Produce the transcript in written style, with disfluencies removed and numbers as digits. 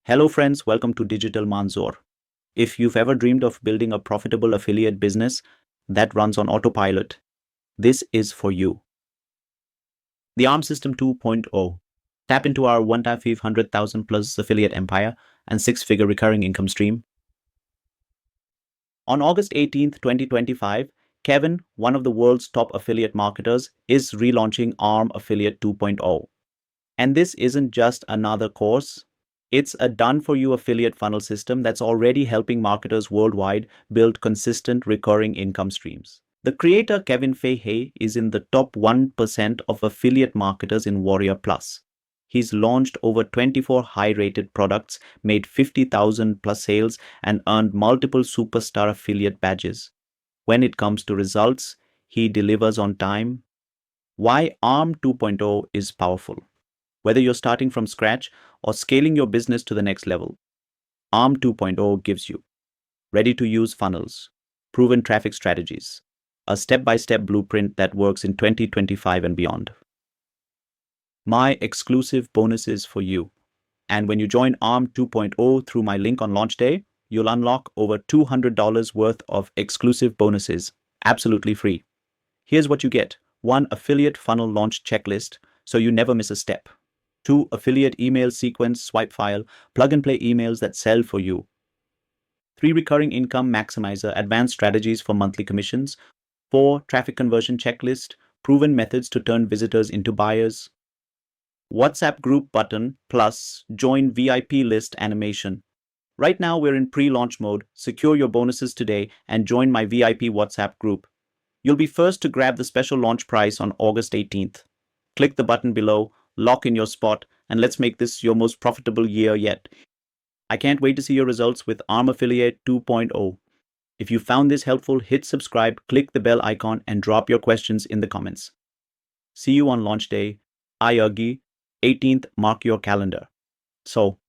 Hello, friends. Welcome to Digital Manzoor. If you've ever dreamed of building a profitable affiliate business that runs on autopilot, this is for you. The ARM System 2.0. Tap into our one-time 500,000 plus affiliate empire and six-figure recurring income stream. On August 18th, 2025, Kevin, one of the world's top affiliate marketers, is relaunching ARM Affiliate 2.0. And this isn't just another course. It's a done-for-you affiliate funnel system that's already helping marketers worldwide build consistent recurring income streams. The creator, Kevin Fahey, is in the top 1% of affiliate marketers in Warrior Plus. He's launched over 24 high-rated products, made 50,000 plus sales, and earned multiple superstar affiliate badges. When it comes to results, he delivers on time. Why ARM 2.0 is powerful. Whether you're starting from scratch or scaling your business to the next level, ARM 2.0 gives you ready-to-use funnels, proven traffic strategies, a step-by-step blueprint that works in 2025 and beyond. My exclusive bonuses for you. And when you join ARM 2.0 through my link on launch day, you'll unlock over $200 worth of exclusive bonuses, absolutely free. Here's what you get. 1 affiliate funnel launch checklist, so you never miss a step. 2 affiliate email sequence swipe file, plug and play emails that sell for you. 3 recurring income maximizer, advanced strategies for monthly commissions. 4 traffic conversion checklist, proven methods to turn visitors into buyers. WhatsApp group button plus join VIP list animation. Right now we're in pre-launch mode. Secure your bonuses today and join my VIP WhatsApp group. You'll be first to grab the special launch price on August 18th. Click the button below, lock in your spot, and let's make this your most profitable year yet. I can't wait to see your results with ARM Affiliate 2.0. If you found this helpful, hit subscribe, click the bell icon, and drop your questions in the comments. See you on launch day, Ayagi, 18th, mark your calendar. So,